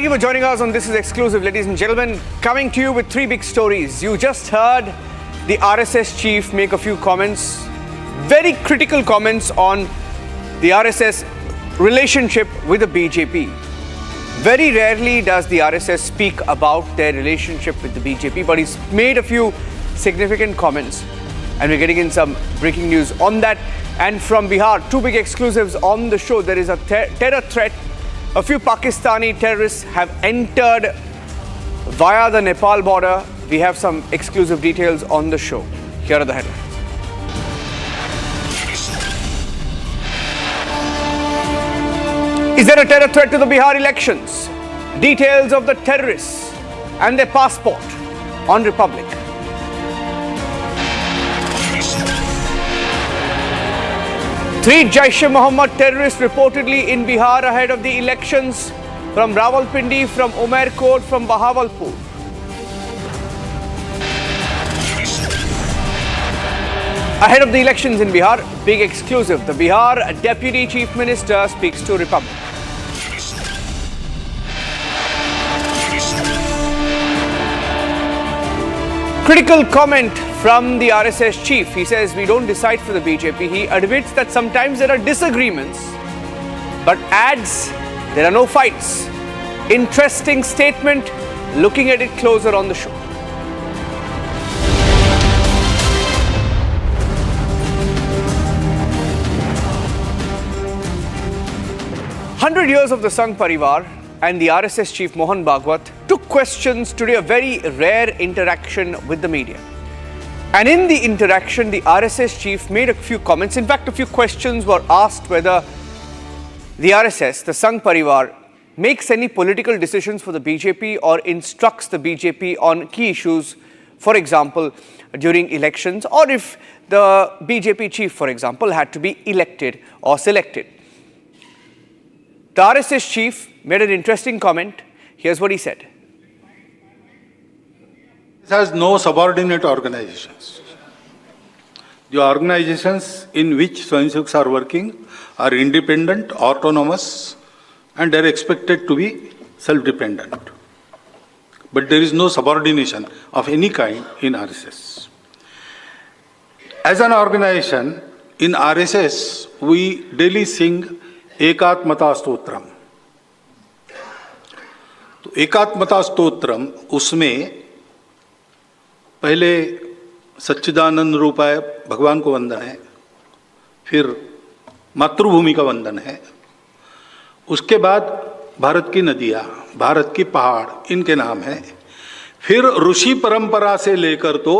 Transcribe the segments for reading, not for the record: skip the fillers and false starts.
Thank you for joining us on This Is Exclusive, ladies and gentlemen. Coming to you with three big stories. You just heard the RSS chief make a few comments, very critical comments on the RSS relationship with the BJP. Very rarely does the RSS speak about their relationship with the BJP, but he's made a few significant comments. And we're getting in some breaking news on that. And from Bihar, two big exclusives on the show. There is a terror threat. A few Pakistani terrorists have entered via the Nepal border. We have some exclusive details on the show. Here are the headlines. Is there a terror threat to the Bihar elections? Details of the terrorists and their passport on Republic. Three Jaish-e-Mohammed terrorists reportedly in Bihar ahead of the elections from Rawalpindi, from Umerkot, from Bahawalpur. Ahead of the elections in Bihar, big exclusive. The Bihar Deputy Chief Minister speaks to Republic. Critical comment from the RSS chief. He says, we don't decide for the BJP. He admits that sometimes there are disagreements, but adds there are no fights. Interesting statement. Looking at it closer on the show. "100 years of the Sangh Parivar" and the RSS chief Mohan Bhagwat took questions today, a very rare interaction with the media. And in the interaction, the RSS chief made a few comments. In fact, a few questions were asked whether the RSS, the Sangh Parivar, makes any political decisions for the BJP or instructs the BJP on key issues, for example, during elections, or if the BJP chief, for example, had to be elected or selected. The RSS chief made an interesting comment. Here's what he said. It has no subordinate organizations. The organizations in which Swayamsevaks are working are independent, autonomous, and they are expected to be self-dependent. But there is no subordination of any kind in RSS. As an organization, in RSS, we daily sing एकात्मता स्तोत्रम. तो एकात्मता स्तोत्रम, उसमें पहले सच्चिदानंद रूपाय भगवान को वंदन है, फिर मातृभूमि का वंदन है, उसके बाद भारत की नदियाँ, भारत की पहाड़, इनके नाम है, फिर ऋषि परंपरा से लेकर तो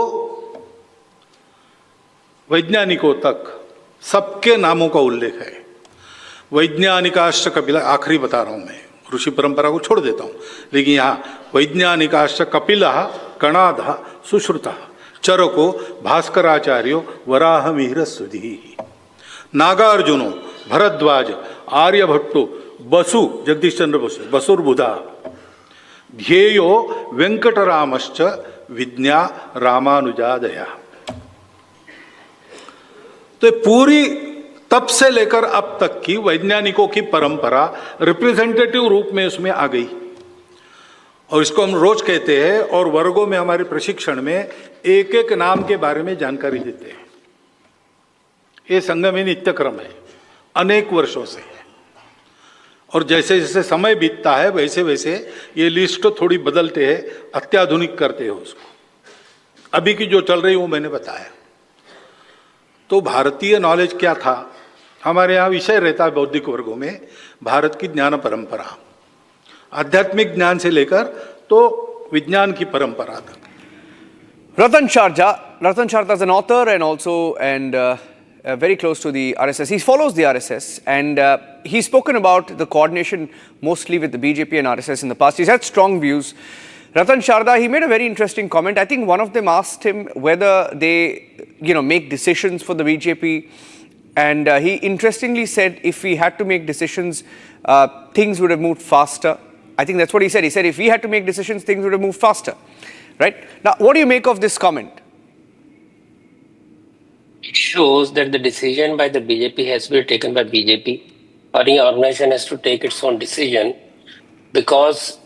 वैज्ञानिकों तक सबके नामों का उल्लेख है. वैज्ञानिकाश्च कपिल, आखिरी बता रहा हूं मैं, ऋषि परंपरा को छोड़ देता हूं, लेकिन यहाँ वैज्ञानिकाश्च कपिलः कणादः सुश्रुतः चरको भास्कराचार्यो वराहमिहिरस्वधि नागार्जुनो भरद्वाज आर्यभट्टो बसु जगदीश चंद्र बसु बसुर्बुधा ध्येयो वेंकटरामश्च विज्ञा रामानुजादया. तो पूरी तब से लेकर अब तक की वैज्ञानिकों की परंपरा रिप्रेजेंटेटिव रूप में उसमें आ गई, और इसको हम रोज कहते हैं, और वर्गों में हमारे प्रशिक्षण में एक एक नाम के बारे में जानकारी देते हैं. ये संगम नित्यक्रम है, अनेक वर्षों से है, और जैसे जैसे समय बीतता है वैसे वैसे ये लिस्ट थोड़ी बदलते हैं, अत्याधुनिक करते हैं उसको. अभी की जो चल रही वो मैंने बताया. तो भारतीय नॉलेज क्या था, हमारे यहाँ विषय रहता है बौद्धिक वर्गों में भारत की ज्ञान परंपरा, आध्यात्मिक ज्ञान से लेकर तो विज्ञान की परंपरा तक. Ratan Sharda is an author and also very close to the RSS. He follows the RSS, and he's spoken about the coordination mostly with the BJP and RSS in the past. He's had strong views. Ratan Sharda, he made a very interesting comment. I think one of them asked him whether they, make decisions for the BJP. And he interestingly said if we had to make decisions, things would have moved faster. I think that's what he said. He said if we had to make decisions, things would have moved faster. Right? Now, what do you make of this comment? It shows that the decision by the BJP has been taken by BJP. Any organization has to take its own decision because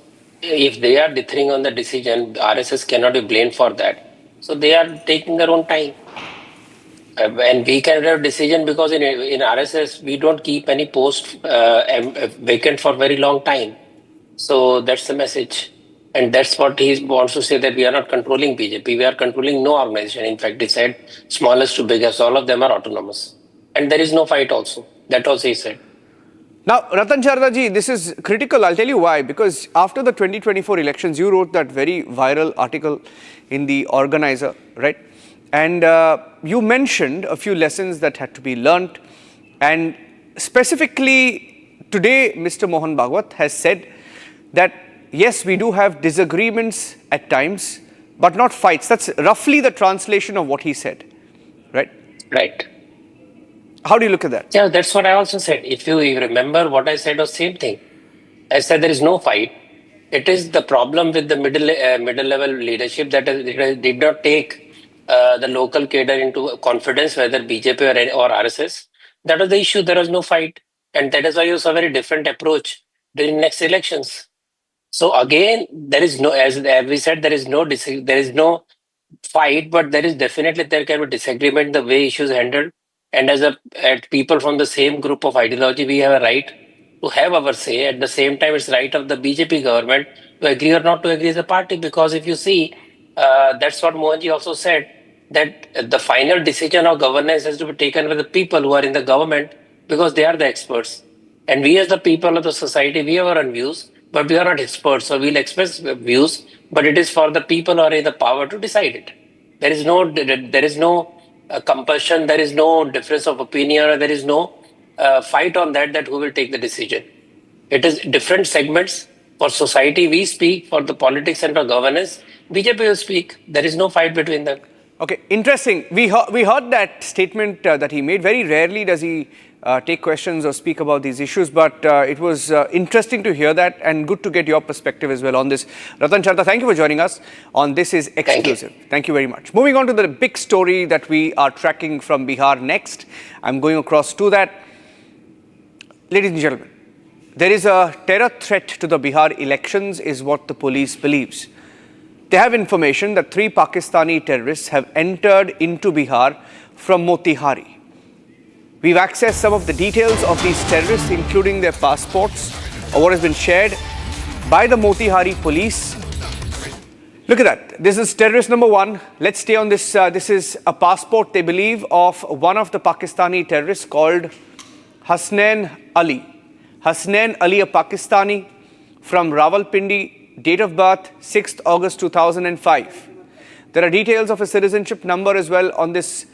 if they are differing on the decision, RSS cannot be blamed for that. So they are taking their own time. And we can have decision because in RSS we don't keep any post vacant for very long time. So that's the message, and that's what he wants to say, that we are not controlling BJP. We are controlling no organization. In fact, he said smallest to biggest, all of them are autonomous, and there is no fight. Also, that also he said. Now, Ratan Chadha ji, this is critical. I'll tell you why. Because after the 2024 elections, you wrote that very viral article in the Organizer, right? And you mentioned a few lessons that had to be learnt. And specifically, today, Mr. Mohan Bhagwat has said that, yes, we do have disagreements at times, but not fights. That's roughly the translation of what he said, right? Right. How do you look at that? Yeah, that's what I also said. If you remember, what I said was same thing. I said there is no fight. It is the problem with the middle level leadership that did not take the local cadre into confidence, whether BJP or RSS. That was the issue. There was no fight, and that is why you saw a very different approach during next elections. So again, there is no, as we said, there is no fight, but there can be disagreement the way issues handled. And as people from the same group of ideology, we have a right to have our say. At the same time, it's right of the BJP government to agree or not to agree as a party. Because if you see, that's what Mohanji also said, that the final decision of governance has to be taken by the people who are in the government, because they are the experts. And we as the people of the society, we have our own views, but we are not experts. So we'll express views, but it is for the people who are in the power to decide it. There is no compulsion, there is no difference of opinion, there is no fight on that who will take the decision. It is different segments. For society, we speak. For the politics and for governance, BJP will speak. There is no fight between them. Okay, interesting. We heard that statement that he made. Very rarely does he take questions or speak about these issues, but it was interesting to hear that, and good to get your perspective as well on this. Ratan Chadha, thank you for joining us on This Is Exclusive. Thank you very much. Moving on to the big story that we are tracking from Bihar next. I'm going across to that. Ladies and gentlemen, there is a terror threat to the Bihar elections, is what the police believes. They have information that 3 Pakistani terrorists have entered into Bihar from Motihari. We've accessed some of the details of these terrorists, including their passports, or what has been shared by the Motihari police. Look at that. This is terrorist number 1. Let's stay on this. This is a passport, they believe, of one of the Pakistani terrorists called Hasnain Ali. Hasnain Ali, a Pakistani from Rawalpindi, date of birth 6th August 2005. There are details of a citizenship number as well on this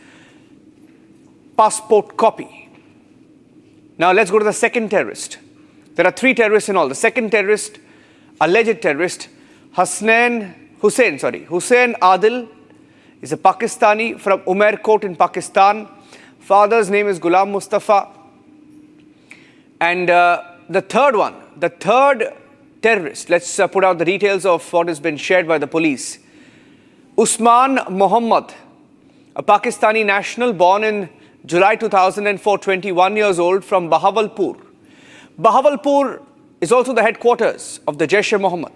passport copy. Now let's go to the second terrorist. There are 3 terrorists in all. The second terrorist, alleged terrorist, Hussein Adil, is a Pakistani from Umerkot in Pakistan. Father's name is Ghulam Mustafa. And the third terrorist, let's put out the details of what has been shared by the police. Usman Mohammed, a Pakistani national born in July 2004, 21 years old, from Bahawalpur. Bahawalpur is also the headquarters of the Jaish-e-Mohammed,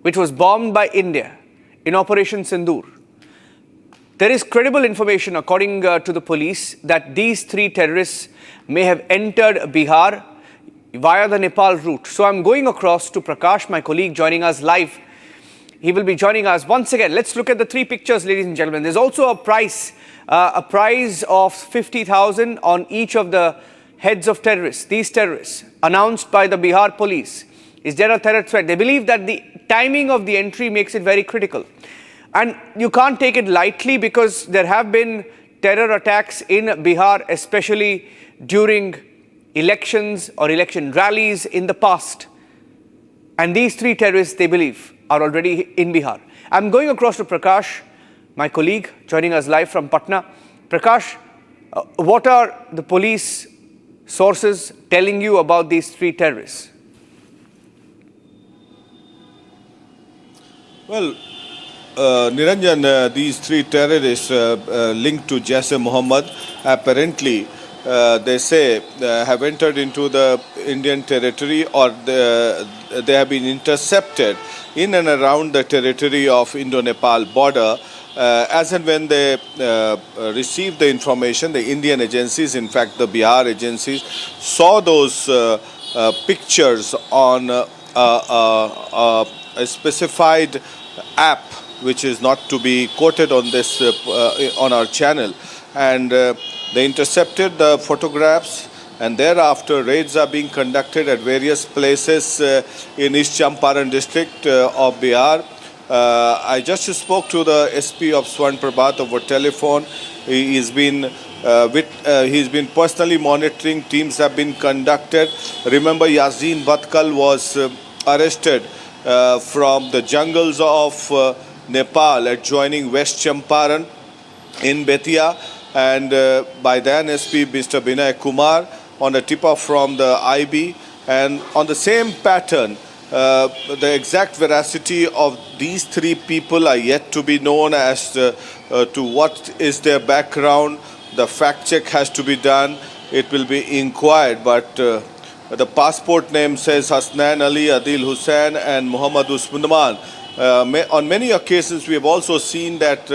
which was bombed by India in Operation Sindoor. There is credible information, according to the police, that these 3 terrorists may have entered Bihar via the Nepal route. So I'm going across to Prakash, my colleague, joining us live. He will be joining us once again. Let's look at the 3 pictures, ladies and gentlemen. There's also a prize of 50,000 on each of the heads of terrorists, these terrorists, announced by the Bihar police. Is there a terror threat? They believe that the timing of the entry makes it very critical. And you can't take it lightly, because there have been terror attacks in Bihar, especially during elections or election rallies in the past. And these 3 terrorists, they believe, are already in Bihar. I'm going across to Prakash, my colleague, joining us live from Patna. Prakash, what are the police sources telling you about these 3 terrorists? Well, Niranjan, these 3 terrorists linked to Jaish-e-Mohammed, apparently they say, have entered into the Indian territory, or they have been intercepted in and around the territory of Indo-Nepal border. As and when they received the information, the Indian agencies, in fact the Bihar agencies, saw those pictures on a specified app, which is not to be quoted on this on our channel, and they intercepted the photographs, and thereafter raids are being conducted at various places in East Champaran district of Bihar. I just spoke to the SP of Swarn Prabhat over telephone. He's been personally monitoring. Teams have been conducted. Remember, Yazin Bhatkal was arrested from the jungles of Nepal adjoining West Champaran in Betia, and by then SP Mr. Binay Kumar on a tip-off from the IB, and on the same pattern. The exact veracity of these three people are yet to be known as to what is their background. The fact check has to be done. It will be inquired, but the passport name says Hasnan Ali, Adil Hussain and Muhammad Usman. On many occasions we have also seen that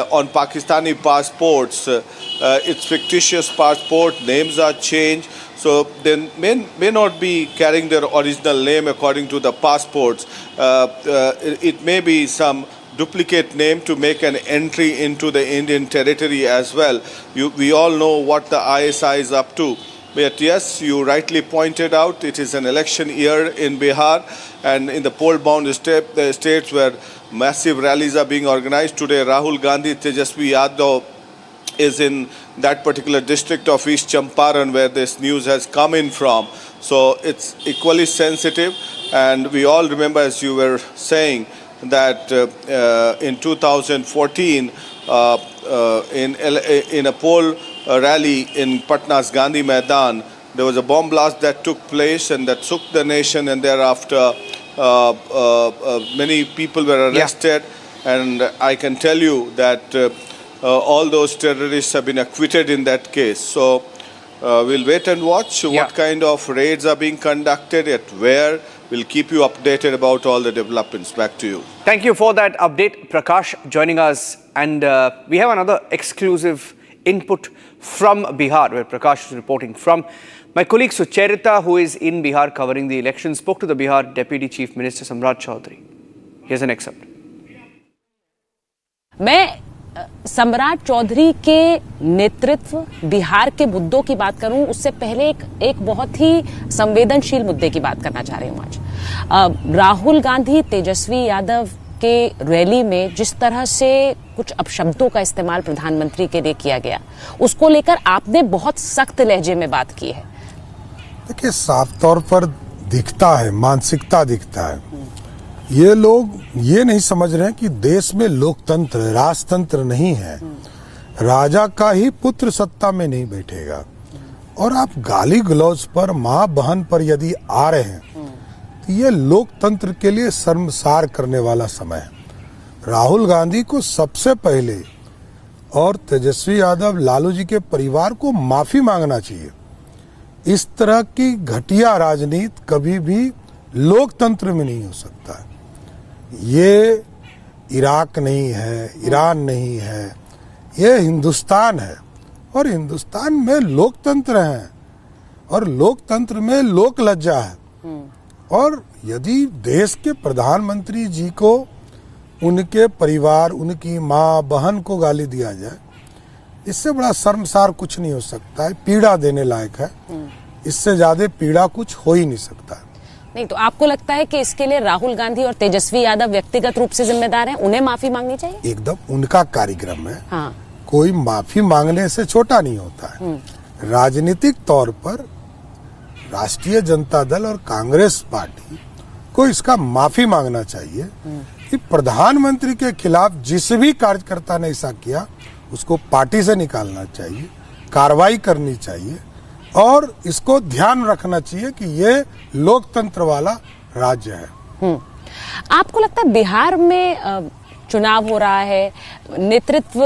on Pakistani passports, it's fictitious passport, names are changed. So they may not be carrying their original name according to the passports. It may be some duplicate name to make an entry into the Indian territory as well. We all know what the ISI is up to. But yes, you rightly pointed out, it is an election year in Bihar, and in the poll-bound states where massive rallies are being organized. Today, Rahul Gandhi, Tejasvi Yadav is in that particular district of East Champaran where this news has come in from. So it's equally sensitive, and we all remember, as you were saying, that in 2014 in a poll rally in Patna's Gandhi Maidan, there was a bomb blast that took place and that shook the nation, and thereafter many people were arrested, and I can tell you that all those terrorists have been acquitted in that case. So we'll wait and watch what kind of raids are being conducted, at where. We'll keep you updated about all the developments. Back to you. Thank you for that update, Prakash, joining us. And we have another exclusive input from Bihar, where Prakash is reporting from. My colleague Sucharita, who is in Bihar covering the election, spoke to the Bihar Deputy Chief Minister Samrat Chaudhary. Here's an excerpt. सम्राट चौधरी के नेतृत्व बिहार के मुद्दों की बात करूं, उससे पहले एक बहुत ही संवेदनशील मुद्दे की बात करना चाह रही हूं आज। राहुल गांधी, तेजस्वी यादव के रैली में जिस तरह से कुछ अपशब्दों का इस्तेमाल प्रधानमंत्री के लिए किया गया, उसको लेकर आपने बहुत सख्त लहजे में बात की है। देखिए, साफ तौर पर दिखता है, मानसिकता दिखता है। ये लोग ये नहीं समझ रहे हैं कि देश में लोकतंत्र, राजतंत्र नहीं है। राजा का ही पुत्र सत्ता में नहीं बैठेगा, और आप गाली गलौज पर, माँ बहन पर यदि आ रहे हैं तो ये लोकतंत्र के लिए शर्मसार करने वाला समय है। राहुल गांधी को सबसे पहले और तेजस्वी यादव, लालू जी के परिवार को माफी मांगना चाहिए। इस तरह की घटिया राजनीति कभी भी लोकतंत्र में नहीं हो सकता है। ये इराक नहीं है, ईरान नहीं है, ये हिंदुस्तान है, और हिंदुस्तान में लोकतंत्र है, और लोकतंत्र में लोक लज्जा है। और यदि देश के प्रधानमंत्री जी को, उनके परिवार, उनकी माँ बहन को गाली दिया जाए, इससे बड़ा शर्मसार कुछ नहीं हो सकता है। पीड़ा देने लायक है, इससे ज्यादा पीड़ा कुछ हो ही नहीं सकता है। नहीं तो आपको लगता है कि इसके लिए राहुल गांधी और तेजस्वी यादव व्यक्तिगत रूप से जिम्मेदार हैं, उन्हें माफी मांगनी चाहिए? एकदम उनका कार्यक्रम है। हाँ। कोई माफी मांगने से छोटा नहीं होता है। राजनीतिक तौर पर राष्ट्रीय जनता दल और कांग्रेस पार्टी को इसका माफी मांगना चाहिए कि प्रधानमंत्री के खिलाफ जिस भी कार्यकर्ता ने ऐसा किया उसको पार्टी से निकालना चाहिए, कार्रवाई करनी चाहिए, और इसको ध्यान रखना चाहिए कि ये लोकतंत्र वाला राज्य है। आपको लगता है बिहार में चुनाव हो रहा है, नेतृत्व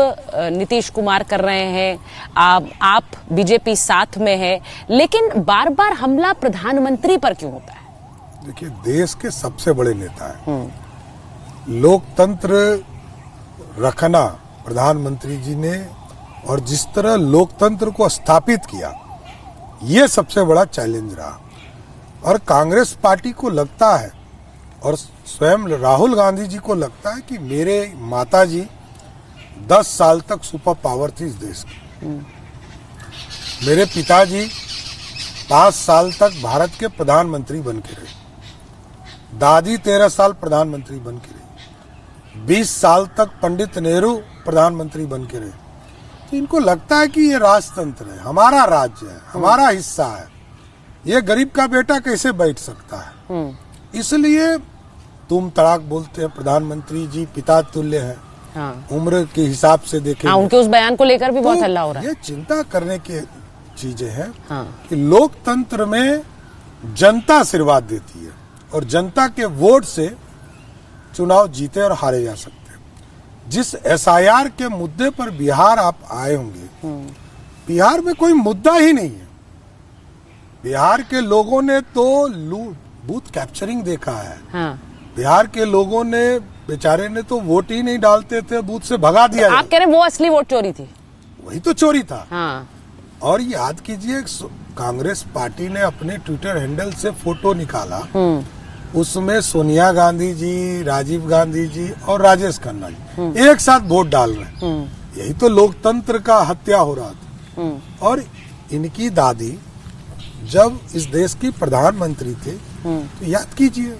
नीतीश कुमार कर रहे हैं, आप बीजेपी साथ में है, लेकिन बार बार हमला प्रधानमंत्री पर क्यों होता है? देखिए, देश के सबसे बड़े नेता हैं, लोकतंत्र रखना प्रधानमंत्री जी ने, और जिस तरह लोकतंत्र को स्थापित किया, ये सबसे बड़ा चैलेंज रहा। और कांग्रेस पार्टी को लगता है, और स्वयं राहुल गांधी जी को लगता है कि मेरे माताजी 10 साल तक सुपर पावर थी इस देश की, मेरे पिताजी 5 साल तक भारत के प्रधानमंत्री बन के रहे, दादी 13 साल प्रधानमंत्री बन के रहे, 20 साल तक पंडित नेहरू प्रधानमंत्री बन के रहे। तो इनको लगता है कि ये राजतंत्र है, हमारा राज्य है, हमारा हिस्सा है, ये गरीब का बेटा कैसे बैठ सकता है। इसलिए तुम तड़ाक बोलते हैं, प्रधानमंत्री जी पिता तुल्य है। हाँ। उम्र के हिसाब से देखें, उनके उस बयान को लेकर भी बहुत हल्ला हो रहा है। ये चिंता करने की चीजें हैं हाँ। कि लोकतंत्र में जनता आशीर्वाद देती है, और जनता के वोट से चुनाव जीते और हारे जा सकते हैं। जिस एसआईआर के मुद्दे पर बिहार आप आए होंगे, बिहार में कोई मुद्दा ही नहीं है। बिहार के लोगों ने तो बूथ कैप्चरिंग देखा है। हाँ। बिहार के लोगों ने, बेचारे ने तो वोट ही नहीं डालते थे, बूथ से भगा दिया। आप कह रहे हैं वो असली वोट चोरी थी? वही तो चोरी था। हाँ। और याद कीजिए, कांग्रेस पार्टी ने अपने ट्विटर हैंडल से फोटो निकाला, उसमें सोनिया गांधी जी, राजीव गांधी जी और राजेश खन्ना जी एक साथ वोट डाल रहे हैं। यही तो लोकतंत्र का हत्या हो रहा था। और इनकी दादी जब इस देश की प्रधानमंत्री थे, तो याद कीजिए,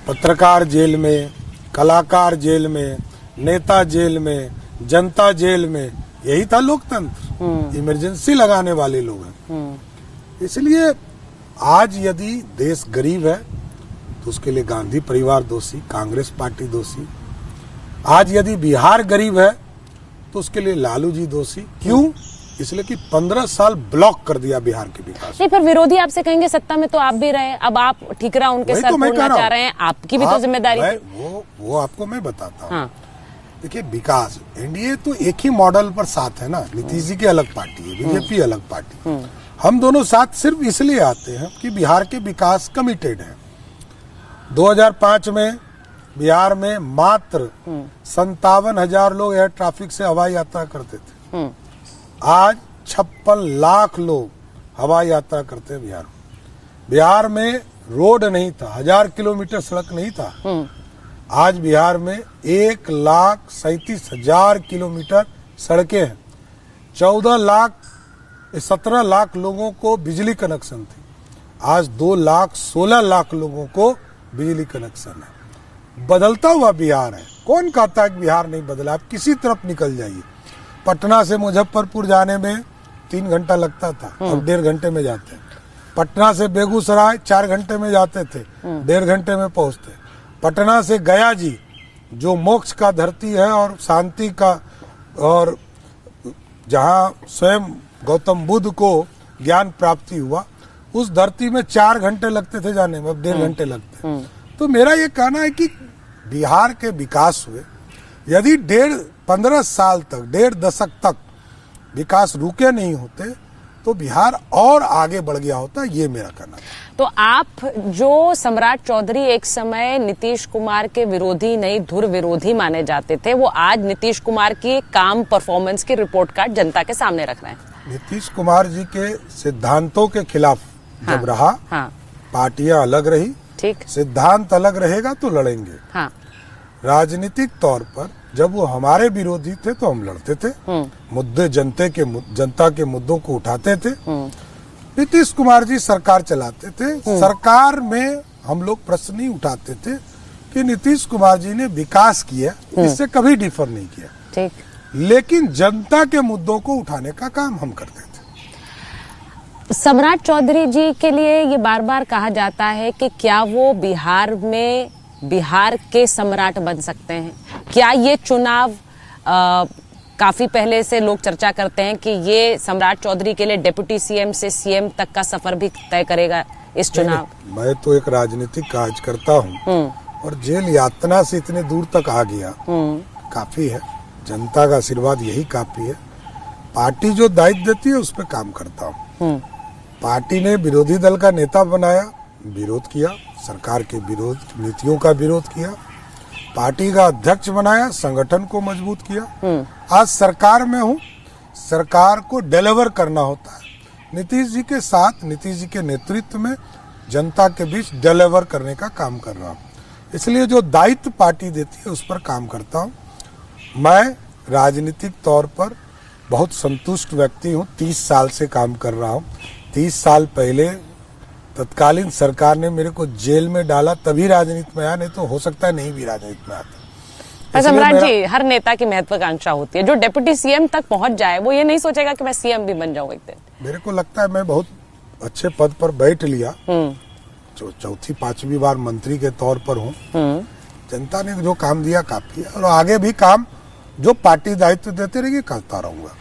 पत्रकार जेल में, कलाकार जेल में, नेता जेल में, जनता जेल में, यही था लोकतंत्र। इमरजेंसी लगाने वाले लोग हैं। इसलिए आज यदि देश गरीब है तो उसके लिए गांधी परिवार दोषी, कांग्रेस पार्टी दोषी। आज यदि बिहार गरीब है तो उसके लिए लालू जी दोषी। क्यों? इसलिए कि 15 साल ब्लॉक कर दिया बिहार के विकास। नहीं, पर विरोधी आपसे कहेंगे सत्ता में तो आप भी रहे, अब आप ठीकरा उनके सर फोड़ना चाह रहे हैं, आपकी भी तो जिम्मेदारी। वो आपको मैं बताता हूँ। हाँ। देखिए, विकास, एनडीए तो एक ही मॉडल पर साथ है ना। नीतीश जी की अलग पार्टी है, बीजेपी अलग पार्टी। हम दोनों साथ सिर्फ इसलिए आते हैं कि बिहार के विकास कमिटेड है। 2005 में बिहार में मात्र 57,000 लोग एयर ट्रैफिक से हवाई यात्रा करते थे। आज 56 लाख लोग हवाई यात्रा करते हैं बिहार में। बिहार में रोड नहीं था, 1000 किलोमीटर सड़क नहीं था। आज बिहार में 1,37,000 किलोमीटर सड़कें हैं। 17 लाख लोगों को बिजली कनेक्शन थी, आज 2,16,00,000 लोगों को बिजली कनेक्शन है। बदलता हुआ बिहार है। कौन कहता है कि बिहार नहीं बदला? आप किसी तरफ निकल जाइए, पटना से मुजफ्फरपुर जाने में 3 घंटा लगता था, अब 1.5 घंटे में जाते हैं। पटना से बेगूसराय 4 घंटे में जाते थे, 1.5 घंटे में पहुंचते। पटना से गया जी, जो मोक्ष का धरती है और शांति का, और जहां स्वयं गौतम बुद्ध को ज्ञान प्राप्ति हुआ, उस धरती में 4 घंटे लगते थे जाने में, अब 1.5 घंटे लगते हैं। तो मेरा ये कहना है कि बिहार के विकास हुए, यदि 15 साल तक, 1.5 दशक तक विकास रुके नहीं होते तो बिहार और आगे बढ़ गया होता, ये मेरा कहना है। तो आप जो सम्राट चौधरी एक समय नीतीश कुमार के विरोधी नहीं धुर विरोधी माने जाते थे, वो आज नीतीश कुमार की काम परफॉर्मेंस की रिपोर्ट कार्ड जनता के सामने रख रहे हैं। नीतीश कुमार जी के सिद्धांतों के खिलाफ जब रहा, पार्टियां अलग रही, ठीक, सिद्धांत अलग रहेगा तो लड़ेंगे। हाँ। राजनीतिक तौर पर जब वो हमारे विरोधी थे तो हम लड़ते थे, मुद्दे जनता के मुद्दों को उठाते थे। नीतीश कुमार जी सरकार चलाते थे, सरकार में हम लोग प्रश्न नहीं उठाते थे कि नीतीश कुमार जी ने विकास किया, इससे कभी डिफर नहीं किया, ठीक, लेकिन जनता के मुद्दों को उठाने का काम हम करते थे। सम्राट चौधरी जी के लिए ये बार बार कहा जाता है कि क्या वो बिहार में बिहार के सम्राट बन सकते हैं? क्या ये चुनाव काफी पहले से लोग चर्चा करते हैं कि ये सम्राट चौधरी के लिए डिप्टी सीएम से सीएम तक का सफर भी तय करेगा इस चुनाव? मैं तो एक राजनीतिक काज करता हूँ और जेल यातना से इतने दूर तक आ गया, काफी है। जनता का आशीर्वाद यही काफी है। पार्टी जो दायित्व देती है उस पर काम करता हूँ। पार्टी ने विरोधी दल का नेता बनाया, विरोध किया, सरकार के विरोध नीतियों का विरोध किया। पार्टी का अध्यक्ष बनाया, संगठन को मजबूत किया। आज सरकार में हूँ, सरकार को डिलीवर करना होता है। नीतीश जी के साथ, नीतीश जी के नेतृत्व में जनता के बीच डिलीवर करने का काम कर रहा हूँ। इसलिए जो दायित्व पार्टी देती है उस पर काम करता हूँ। मैं राजनीतिक तौर पर बहुत संतुष्ट व्यक्ति हूँ। 30 साल से काम कर रहा हूँ। 30 साल पहले तत्कालीन सरकार ने मेरे को जेल में डाला, तभी राजनीति में आया, नहीं तो हो सकता है नहीं भी राजनीति में आता। सम्राट जी, हर नेता की महत्वाकांक्षा होती है। जो डिप्टी सीएम तक पहुंच जाए वो ये नहीं सोचेगा कि मैं सीएम भी बन जाऊं एक दिन। मेरे को लगता है मैं बहुत अच्छे पद पर बैठ लिया, जो चौथी पांचवी बार मंत्री के तौर पर हूँ। जनता ने जो काम दिया काफी है, और आगे भी काम जो पार्टी दायित्व देते रहेगी करता रहूंगा।